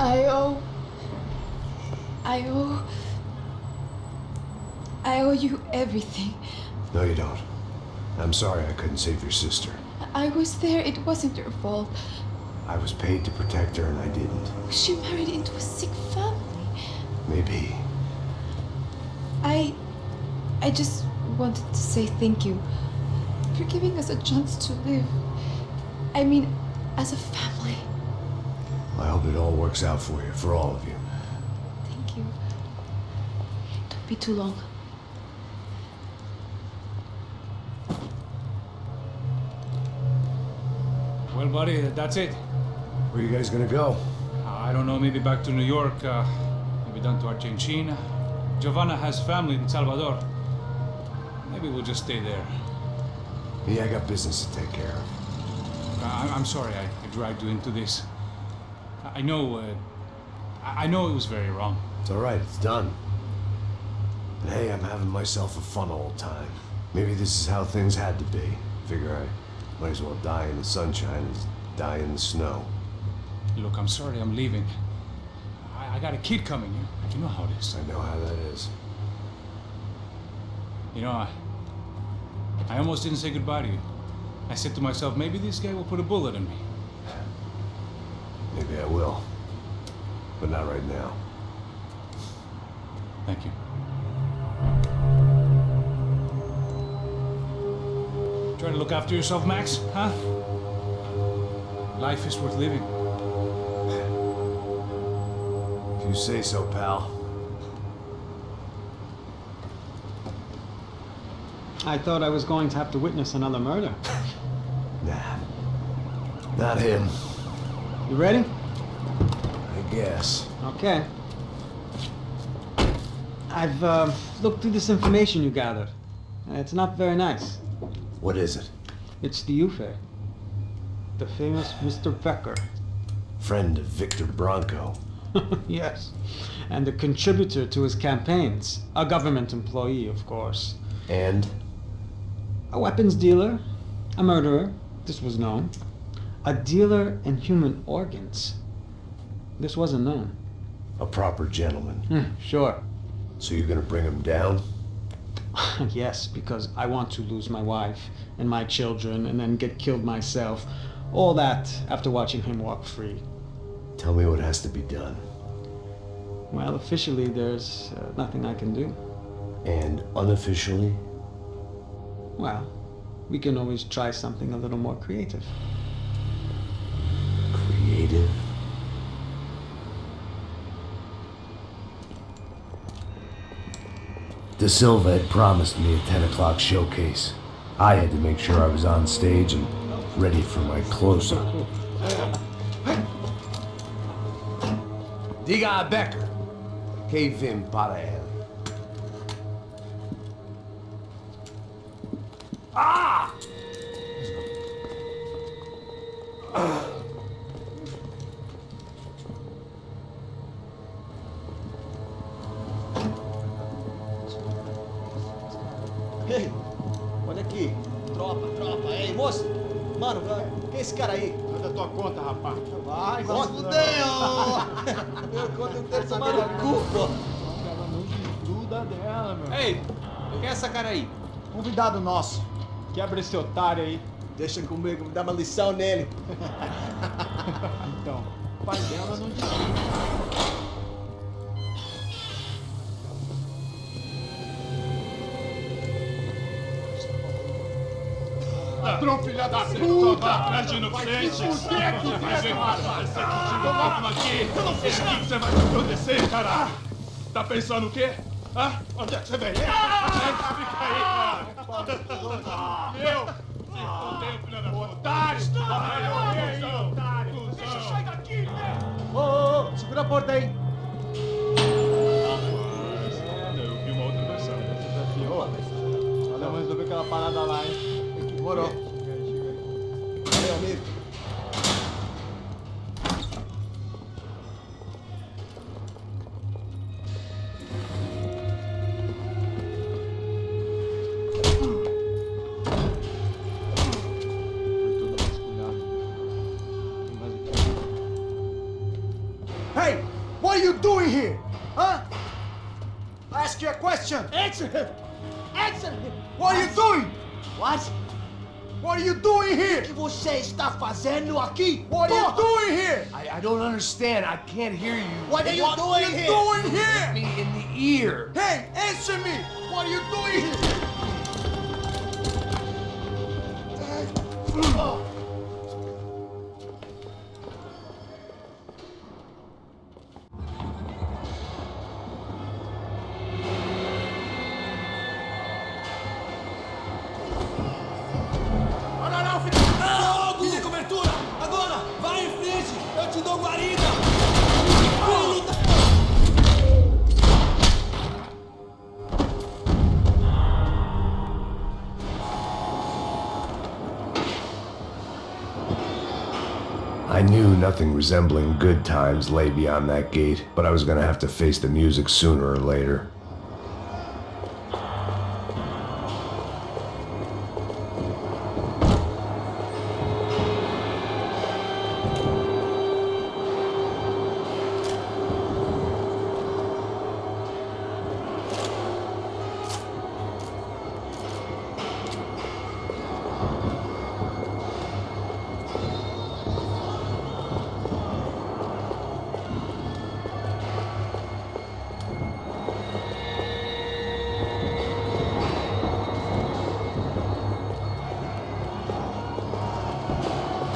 I owe... I owe you everything. No, you don't. I'm sorry I couldn't save your sister. I was there. It wasn't your fault. I was paid to protect her and I didn't. She married into a sick family. Maybe. I just wanted to say thank you for giving us a chance to live. I mean, as a family. I hope it all works out for you, for all of you. Thank you. Don't be too long. Well, buddy, that's it. Where are you guys gonna go? I don't know, maybe back to New York, maybe down to Argentina. Giovanna has family in Salvador. Maybe we'll just stay there. Yeah, I got business to take care of. I'm sorry I dragged you into this. I know it was very wrong. It's alright, it's done. And hey, I'm having myself a fun old time. Maybe this is how things had to be. Figure I might as well die in the sunshine as die in the snow. Look, I'm sorry I'm leaving. I got a kid coming. You know how it is. I know how that is. You know, I almost didn't say goodbye to you. I said to myself, maybe this guy will put a bullet in me. Maybe I will. But not right now. Thank you. Trying to look after yourself, Max, huh? Life is worth living. If you say so, pal. I thought I was going to have to witness another murder. Nah. Not him. You ready? I guess. Okay. I've looked through this information you gathered. It's not very nice. What is it? It's the Ufe. The famous Mr. Becker. Friend of Victor Branco. Yes. And a contributor to his campaigns. A government employee, of course. And? A weapons dealer. A murderer. This was known. A dealer in human organs. This wasn't known. A proper gentleman. Sure. So you're gonna bring him down? Yes, because I want to lose my wife and my children and then get killed myself. All that after watching him walk free. Tell me what has to be done. Well, officially there's nothing I can do. And unofficially? Well, we can always try something a little more creative. Creative? De Silva had promised me a 10 o'clock showcase. I had to make sure I was on stage and ready for my close-up. Diga a Becker. Que vim para ele. Ah! Ei, olha aqui. Tropa. Ei, moço. Mano, quem é esse cara aí? Manda tua conta, rapaz. Vai se fuder, ó. Meu conta não tem tomar no cu, pô. Ela não desgruda dela, meu. Ei, quem é essa cara aí? Convidado nosso. Quebra esse otário aí. Deixa comigo, me dá uma lição nele. Então, o pai dela não desgruda. Ladrão, filha da puta! Atrás de inocente! Mas vem mais, aqui! Eu não fiz nada! O que você vai me acontecer, cara? Tá pensando o quê? Hã? Onde é que você vem? Fica aí, cara! Meu! Se fodeu, filha da puta! Otário! Otário! Deixa eu sair daqui, né? Ô, segura a porta aí. Eu vi uma outra versão. Olha, vamos resolver aquela parada lá, hein? Demorou. Valeu, amigo. Hey! Action! Action! Action! What are you doing? What? What are you doing O here? que você está fazendo aqui? What are you doing here? I don't understand. I can't hear you. What are you What doing are you here? doing here? Me in the ear. Hey, answer me! What are you doing here? Não, filho! Não! Pedi cobertura! Agora! Vai em frente! Eu te dou guarida! Vai lutar! I knew nothing resembling good times lay beyond that gate, but I was gonna have to face the music sooner or later.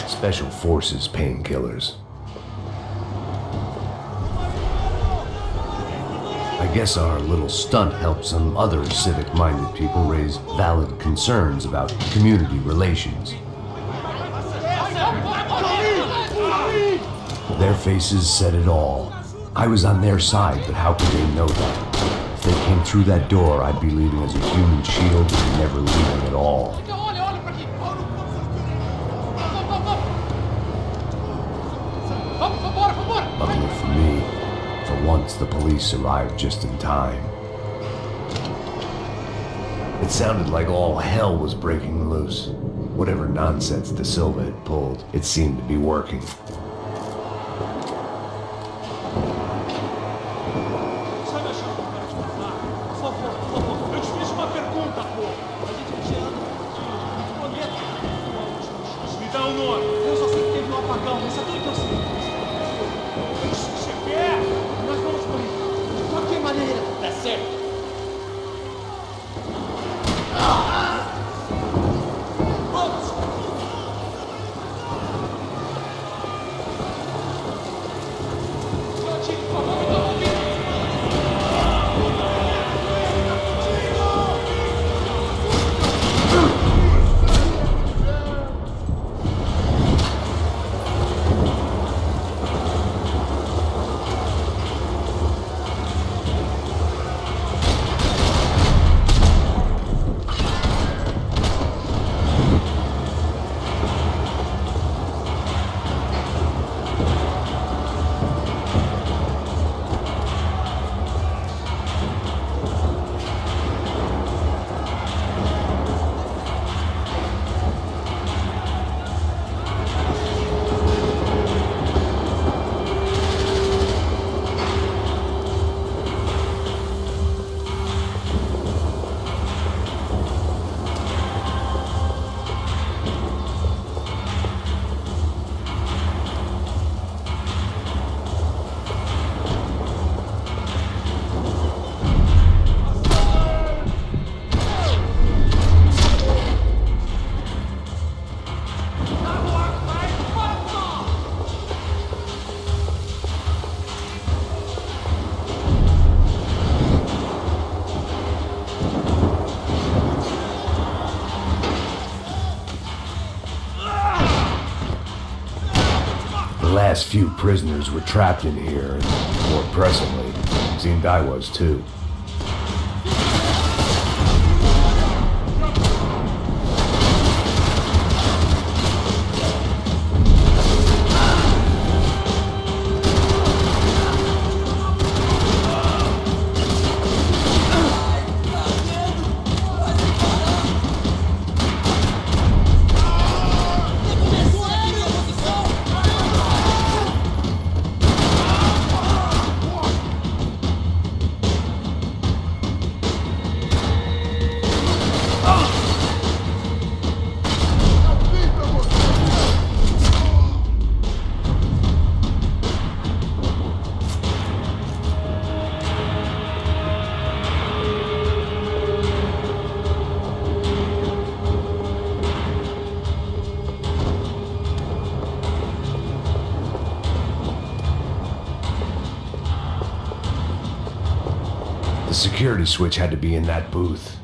Special Forces painkillers. I guess our little stunt helped some other civic-minded people raise valid concerns about community relations. Their faces said it all. I was on their side, but how could they know that? If they came through that door, I'd be leaving as a human shield and never leaving at all. Luckily for me, for once the police arrived just in time. It sounded like all hell was breaking loose. Whatever nonsense De Silva had pulled, it seemed to be working. Sabe a chave para te passar? Por favor, por favor. Eu te fiz uma pergunta, pô. A gente te anda de planeta. Me dá um nome. Eu só sei que teve um apagão, mas é tudo que eu sei. Chefe, nós vamos morrer. De qualquer maneira. Tá certo. Vamos! Tio, por favor, me dá um ouvido. The last few prisoners were trapped in here, and more pressingly, it seemed I was too. security switch had to be in that booth.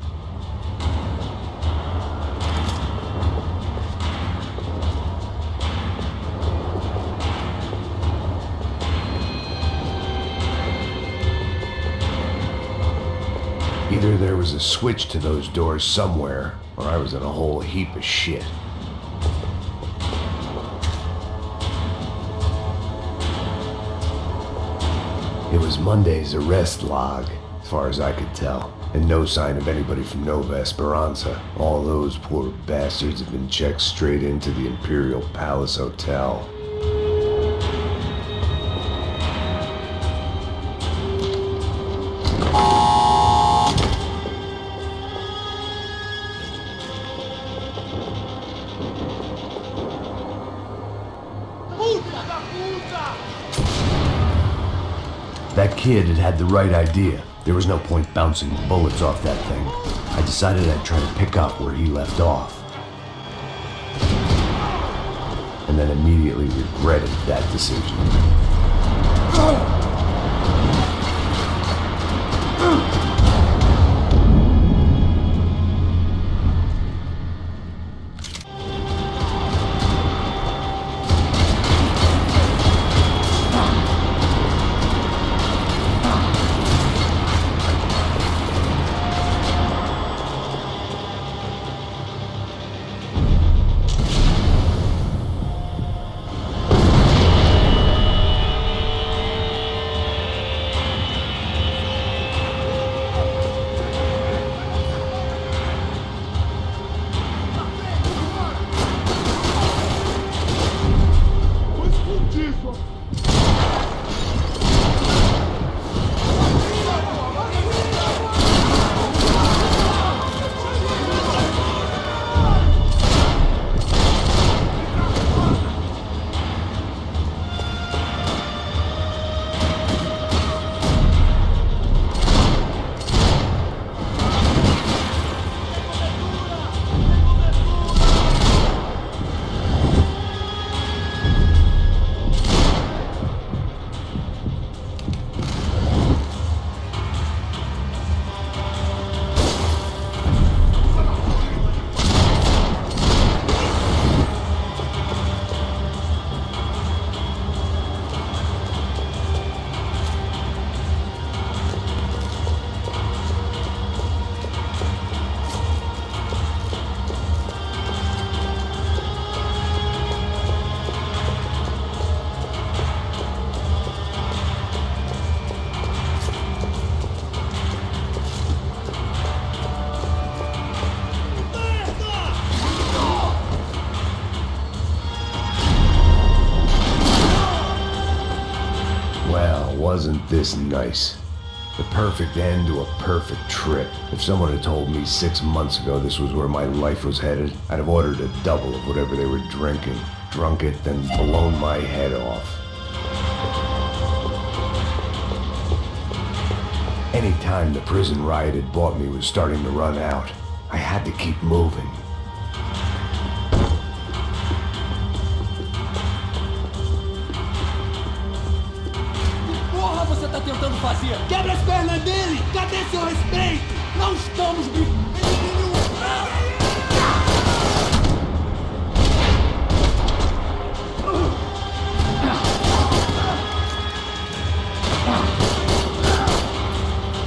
Either there was a switch to those doors somewhere, or I was in a whole heap of shit. It was Monday's arrest log, as far as I could tell, and no sign of anybody from Nova Esperanza. All those poor bastards have been checked straight into the Imperial Palace Hotel. That kid had had the right idea. There was no point bouncing bullets off that thing. I decided I'd try to pick up where he left off. And then immediately regretted that decision. Wasn't this nice? The perfect end to a perfect trip. If someone had told me 6 months ago this was where my life was headed, I'd have ordered a double of whatever they were drinking, drunk it, then blown my head off. Any time the prison riot had bought me was starting to run out, I had to keep moving. Você tá tentando fazer? Quebra as pernas dele! Cadê seu respeito? Não estamos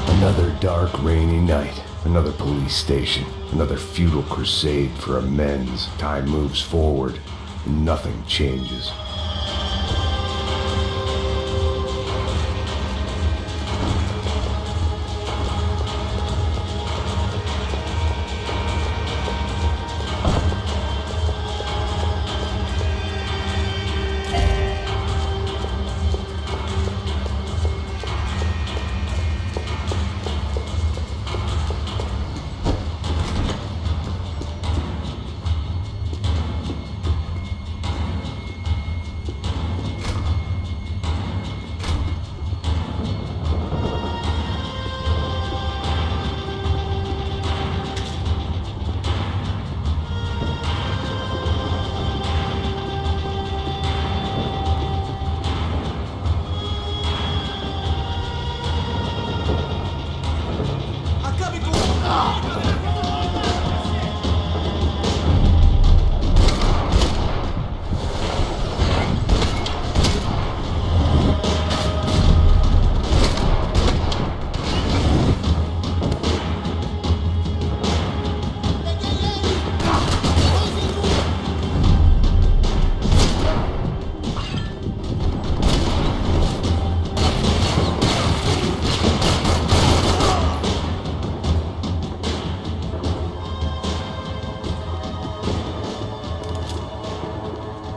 Another dark, rainy night. Another police station. Another futile crusade for amends. Time moves forward, and nothing changes.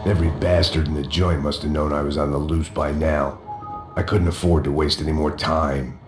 Every bastard in the joint must have known I was on the loose by now. I couldn't afford to waste any more time.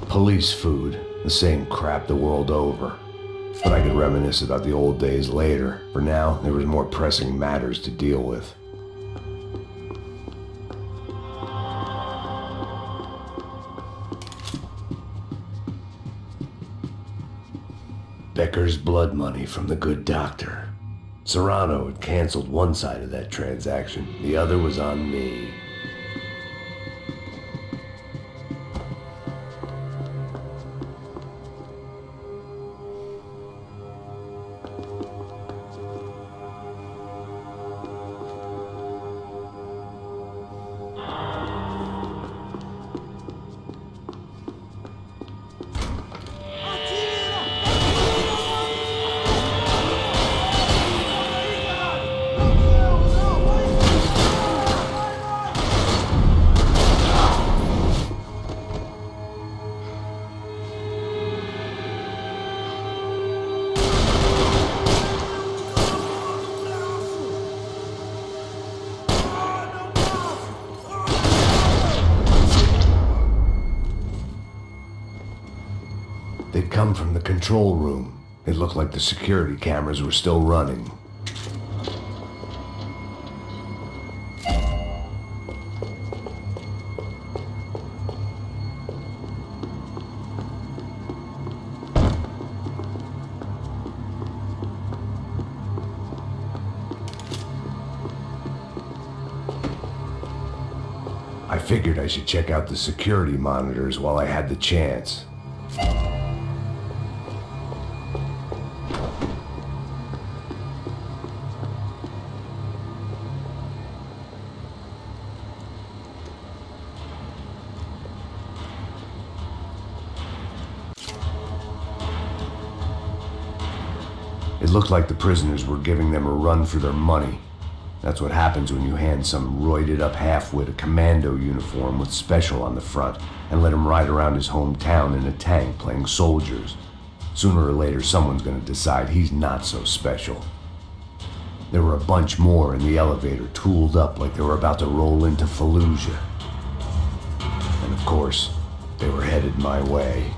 Police food, the same crap the world over. But I could reminisce about the old days later. For now, there was more pressing matters to deal with. Becker's blood money from the good doctor. Serrano had canceled one side of that transaction. The other was on me. They'd come from the control room. It looked like the security cameras were still running. I figured I should check out the security monitors while I had the chance. It looked like the prisoners were giving them a run for their money. That's what happens when you hand some roided-up halfwit a commando uniform with special on the front and let him ride around his hometown in a tank playing soldiers. Sooner or later, someone's gonna decide he's not so special. There were a bunch more in the elevator, tooled up like they were about to roll into Fallujah. And of course, they were headed my way.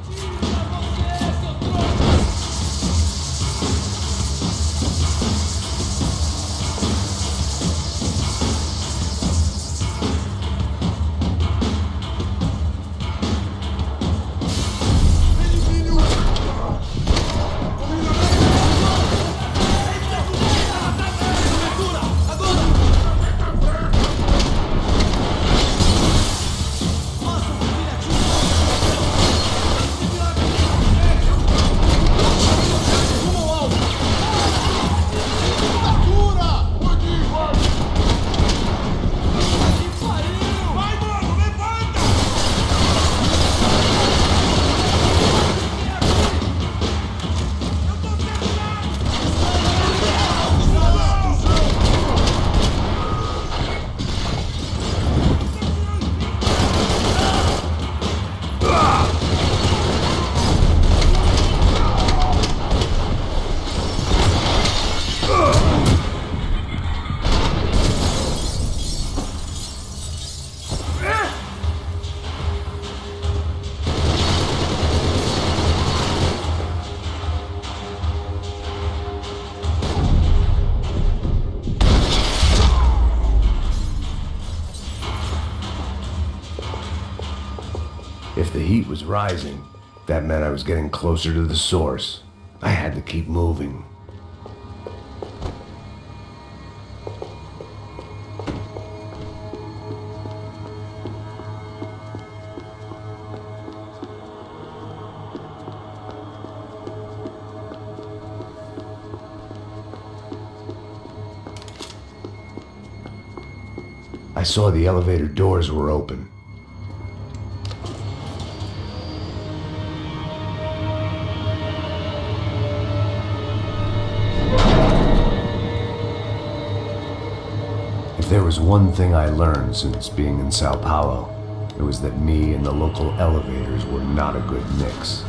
heat was rising. That meant I was getting closer to the source. I had to keep moving. I saw the elevator doors were open. If there was one thing I learned since being in Sao Paulo, it was that me and the local elevators were not a good mix.